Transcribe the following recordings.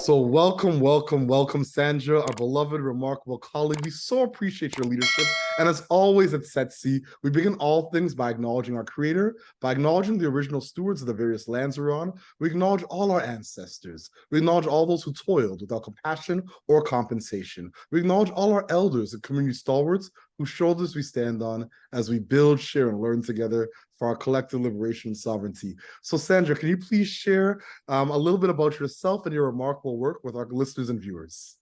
So welcome, Sandra, our beloved, remarkable colleague. We so appreciate your leadership. And as always at Setsi, we begin all things by acknowledging our creator, by acknowledging the original stewards of the various lands we're on. We acknowledge all our ancestors. We acknowledge all those who toiled without compassion or compensation. We acknowledge all our elders and community stalwarts whose shoulders we stand on as we build, share, and learn together for our collective liberation and sovereignty. So Sandra, can you please share a little bit about yourself and your remarkable work with our listeners and viewers?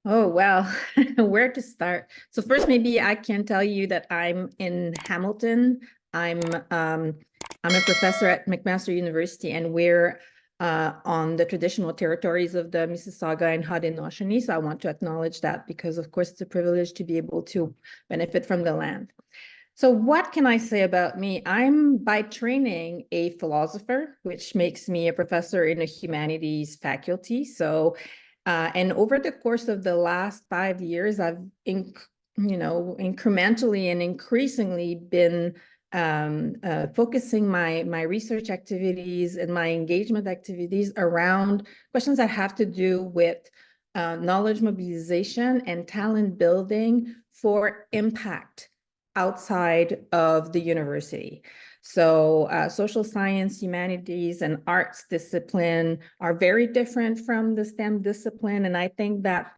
Oh, well, where to start? So first, maybe I can tell you that I'm in Hamilton. I'm a professor at McMaster University, and we're on the traditional territories of the Mississauga and Haudenosaunee. So I want to acknowledge that because, of course, it's a privilege to be able to benefit from the land. So what can I say about me? I'm by training a philosopher, which makes me a professor in the humanities faculty. So, and over the course of the last 5 years, I've, incrementally and increasingly been focusing my research activities and my engagement activities around questions that have to do with knowledge mobilization and talent building for impact outside of the university. So social science, humanities, and arts discipline are very different from the STEM discipline. And I think that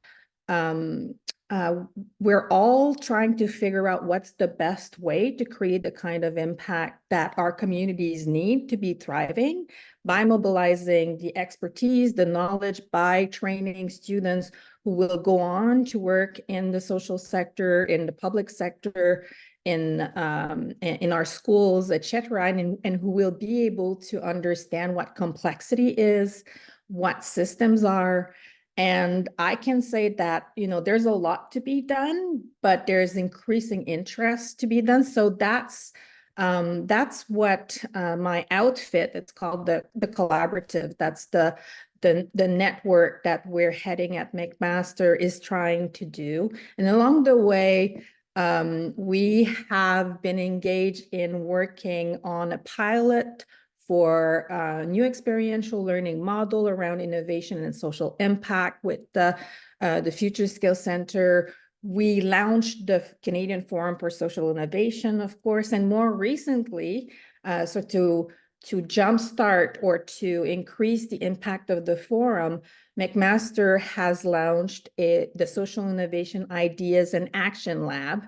we're all trying to figure out what's the best way to create the kind of impact that our communities need to be thriving by mobilizing the expertise, the knowledge, by training students who will go on to work in the social sector, in the public sector, in our schools, etc., and who will be able to understand what complexity is, what systems are. And I can say that, there's a lot to be done, but there's increasing interest to be done. So that's what my outfit, it's called the collaborative. That's the network that we're heading at McMaster is trying to do. And along the way, we have been engaged in working on a pilot for a new experiential learning model around innovation and social impact with the Future Skills Center. We launched the Canadian Forum for Social Innovation, of course, and more recently, so to jumpstart or to increase the impact of the forum, McMaster has launched the Social Innovation Ideas and Action Lab,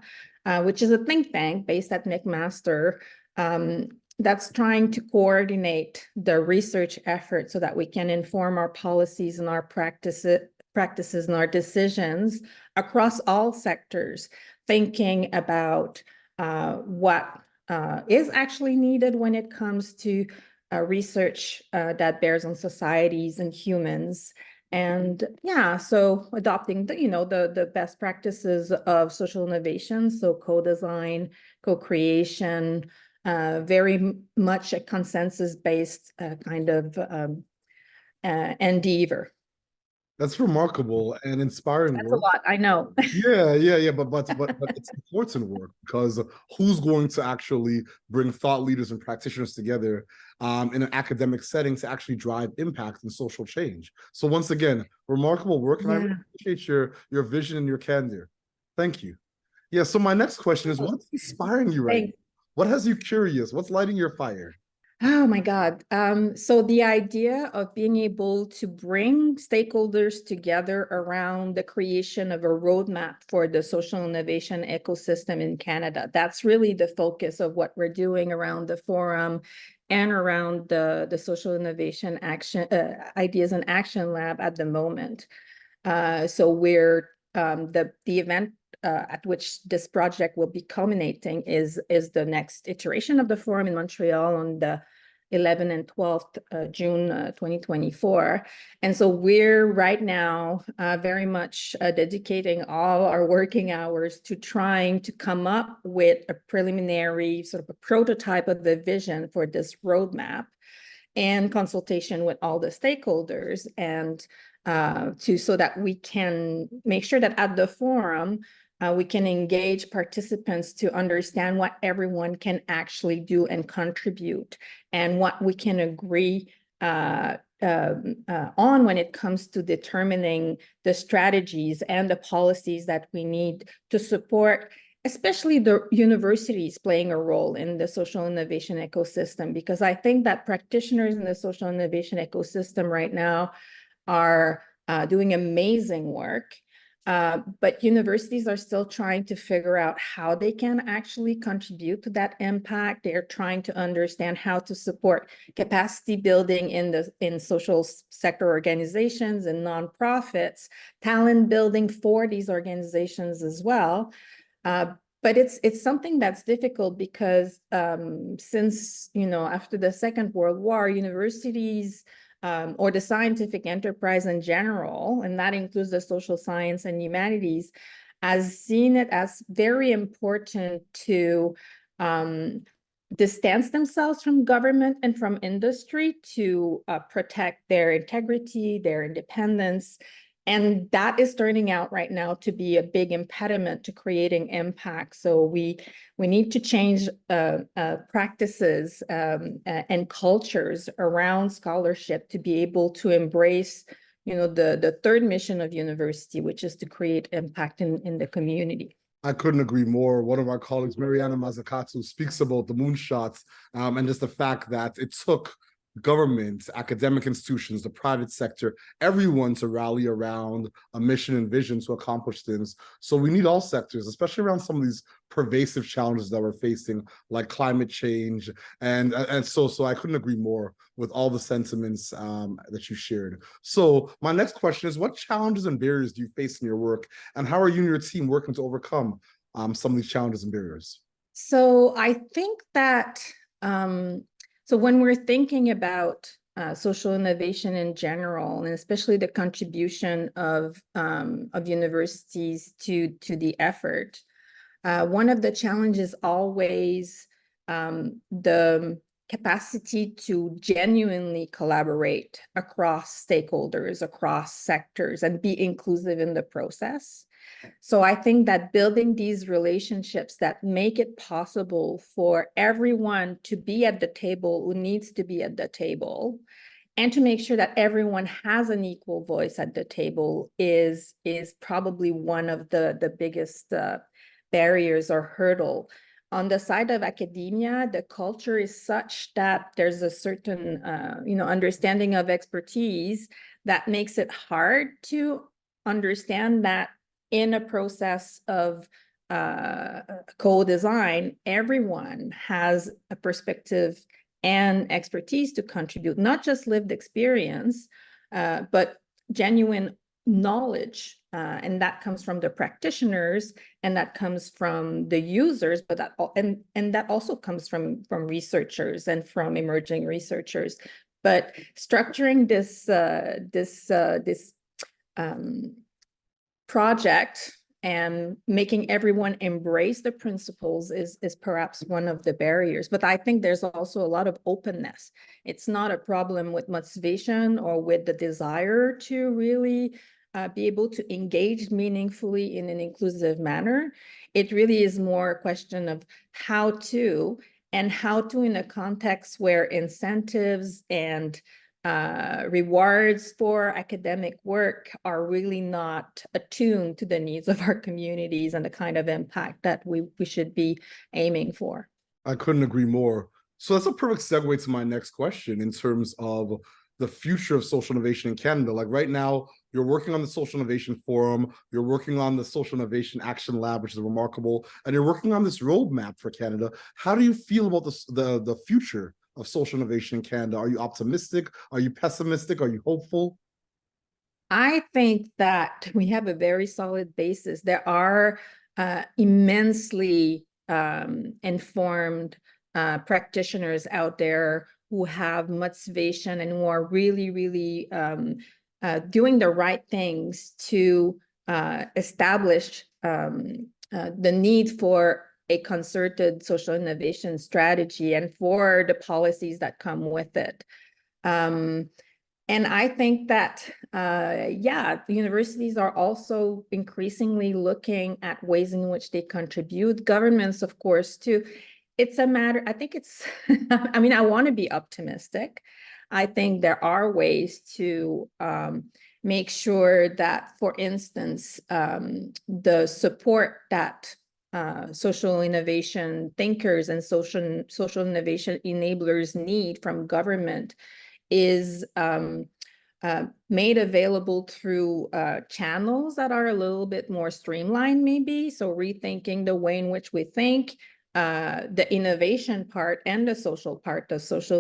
which is a think tank based at McMaster that's trying to coordinate the research effort so that we can inform our policies and our practices and our decisions across all sectors, thinking about what is actually needed when it comes to research that bears on societies and humans. And yeah, so adopting the best practices of social innovation, so co-design, co-creation, very much a consensus-based kind of endeavor. That's remarkable and inspiring That's work. a lot, I know. Yeah, but it's important work because who's going to actually bring thought leaders and practitioners together in an academic setting to actually drive impact and social change? So once again, remarkable work, and I really appreciate your vision and your candor. Thank you. Yeah, so my next question is, what's inspiring you right now? What has you curious? What's lighting your fire? Oh my God. So the idea of being able to bring stakeholders together around the creation of a roadmap for the social innovation ecosystem in Canada, that's really the focus of what we're doing around the forum and around the Social Innovation Action Ideas and Action Lab at the moment. So we're the event at which this project will be culminating is the next iteration of the forum in Montreal on the 11th and 12th June 2024. And so we're right now very much dedicating all our working hours to trying to come up with a preliminary sort of a prototype of the vision for this roadmap and consultation with all the stakeholders, and so that we can make sure that at the forum, we can engage participants to understand what everyone can actually do and contribute, and what we can agree on when it comes to determining the strategies and the policies that we need to support, especially the universities playing a role in the social innovation ecosystem, because I think that practitioners in the social innovation ecosystem right now are doing amazing work. But universities are still trying to figure out how they can actually contribute to that impact. They're trying to understand how to support capacity building in social sector organizations and nonprofits, talent building for these organizations as well. But it's something that's difficult because since, after the Second World War, universities or the scientific enterprise in general, and that includes the social science and humanities, has seen it as very important to distance themselves from government and from industry to protect their integrity, their independence. And that is turning out right now to be a big impediment to creating impact. So we need to change practices and cultures around scholarship to be able to embrace, the third mission of university, which is to create impact in the community. I couldn't agree more. One of our colleagues, Mariana Mazzucato, speaks about the moonshots and just the fact that it took government, academic institutions, the private sector, everyone to rally around a mission and vision to accomplish things. So we need all sectors, especially around some of these pervasive challenges that we're facing, like climate change. And so I couldn't agree more with all the sentiments that you shared. So my next question is, what challenges and barriers do you face in your work? And how are you and your team working to overcome some of these challenges and barriers? So I think that so when we're thinking about social innovation in general, and especially the contribution of universities to the effort, one of the challenges always the capacity to genuinely collaborate across stakeholders, across sectors, and be inclusive in the process. So I think that building these relationships that make it possible for everyone to be at the table who needs to be at the table, and to make sure that everyone has an equal voice at the table is probably one of the biggest barriers or hurdle. On the side of academia, the culture is such that there's a certain understanding of expertise that makes it hard to understand that in a process of co-design, everyone has a perspective and expertise to contribute, not just lived experience, but genuine knowledge. And that comes from the practitioners, and that comes from the users, but that also comes from researchers and from emerging researchers. But structuring this project and making everyone embrace the principles is perhaps one of the barriers. But I think there's also a lot of openness. It's not a problem with motivation or with the desire to really be able to engage meaningfully in an inclusive manner. It really is more a question of how to in a context where incentives and rewards for academic work are really not attuned to the needs of our communities and the kind of impact that we should be aiming for. I couldn't agree more. So that's a perfect segue to my next question in terms of the future of social innovation in Canada. Like right now, you're working on the Social Innovation Forum, you're working on the Social Innovation Action Lab, which is remarkable, and you're working on this roadmap for Canada. How do you feel about the future of social innovation in Canada? Are you optimistic? Are you pessimistic? Are you hopeful? I think that we have a very solid basis. There are immensely informed practitioners out there who have motivation and who are really, really doing the right things to establish the need for a concerted social innovation strategy and for the policies that come with it. And I think that, universities are also increasingly looking at ways in which they contribute. Governments, of course, too. it's a matter, I think it's, I mean, I want to be optimistic. I think there are ways to make sure that, for instance, the support that social innovation thinkers and social innovation enablers need from government is made available through channels that are a little bit more streamlined, maybe. So rethinking the way in which we think, the innovation part and the social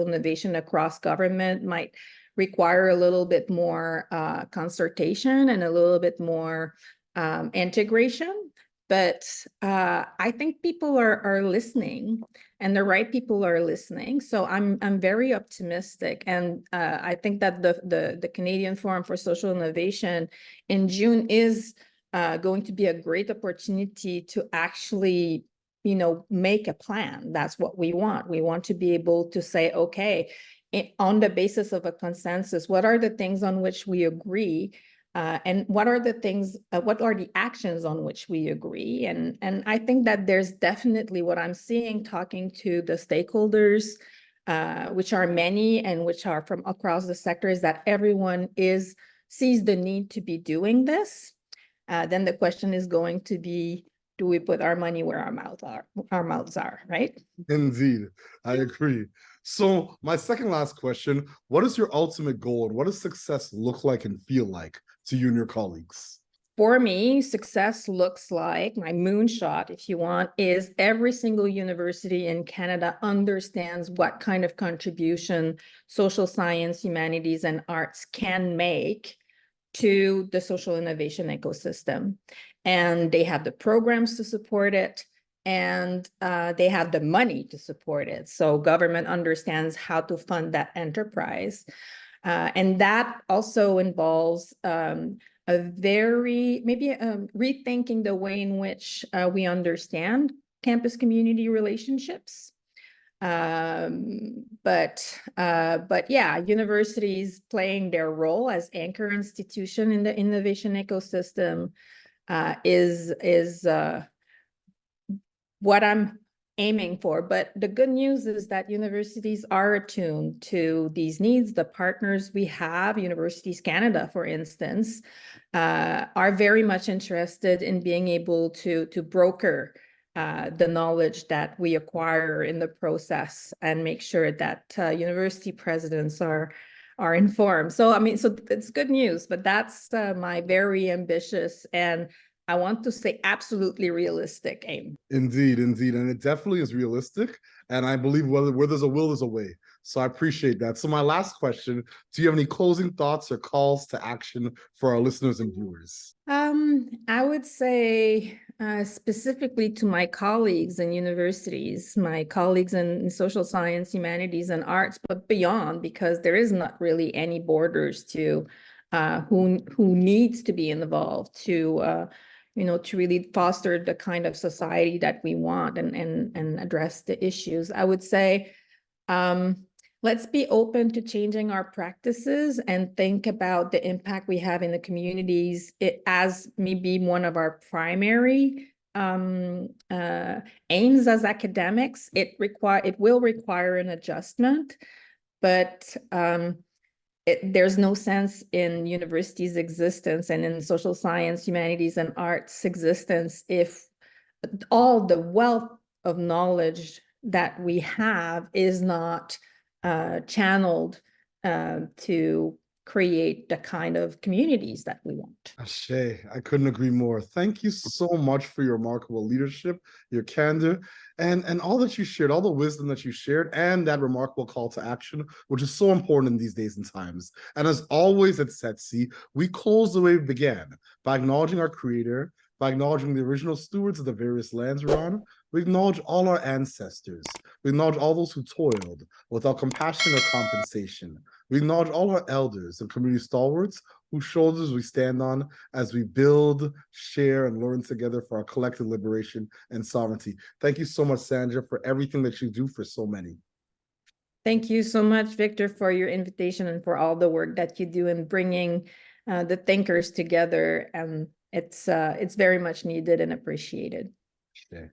innovation across government might require a little bit more consultation and a little bit more integration. But I think people are listening, and the right people are listening. So I'm very optimistic, and I think that the Canadian Forum for Social Innovation in June is going to be a great opportunity to actually, you know, make a plan. That's what we want. We want to be able to say, okay, on the basis of a consensus, what are the things on which we agree? And what are the things, what are the actions on which we agree? And I think that there's definitely, what I'm seeing talking to the stakeholders, which are many and which are from across the sector, is that everyone sees the need to be doing this. Then the question is going to be, do we put our money where our mouths are, right? Indeed, I agree. So my second last question, what is your ultimate goal, and what does success look like and feel like to you and your colleagues? For me, success looks like, my moonshot, if you want, is every single university in Canada understands what kind of contribution social science, humanities, and arts can make to the social innovation ecosystem. And they have the programs to support it, and they have the money to support it. So government understands how to fund that enterprise. And that also involves maybe rethinking the way in which we understand campus community relationships. But yeah, universities playing their role as anchor institution in the innovation ecosystem is what I'm aiming for. But the good news is that universities are attuned to these needs. The partners we have, Universities Canada, for instance, are very much interested in being able to broker the knowledge that we acquire in the process and make sure that university presidents are informed. So, I mean, so it's good news, but that's my very ambitious and, I want to say, absolutely realistic aim. Indeed, indeed. And it definitely is realistic. And I believe where there's a will, there's a way. So I appreciate that. So my last question, do you have any closing thoughts or calls to action for our listeners and viewers? I would say specifically to my colleagues in universities, my colleagues in social science, humanities, and arts, but beyond, because there is not really any borders to who needs to be involved to you know, to really foster the kind of society that we want and address the issues. I would say, let's be open to changing our practices and think about the impact we have in the communities as maybe one of our primary aims as academics. It will require an adjustment, but there's no sense in universities' existence and in social science, humanities, and arts existence if all the wealth of knowledge that we have is not channeled to create the kind of communities that we want. Ashe, I couldn't agree more. Thank you so much for your remarkable leadership, your candor, and all that you shared, all the wisdom that you shared, and that remarkable call to action, which is so important in these days and times. And as always at Setsi, we close the way we began by acknowledging our creator, by acknowledging the original stewards of the various lands we're on. We acknowledge all our ancestors. We acknowledge all those who toiled without compassion or compensation. We acknowledge all our elders and community stalwarts whose shoulders we stand on as we build, share, and learn together for our collective liberation and sovereignty. Thank you so much, Sandra, for everything that you do for so many. Thank you so much, Victor, for your invitation and for all the work that you do in bringing the thinkers together. It's very much needed and appreciated. Okay.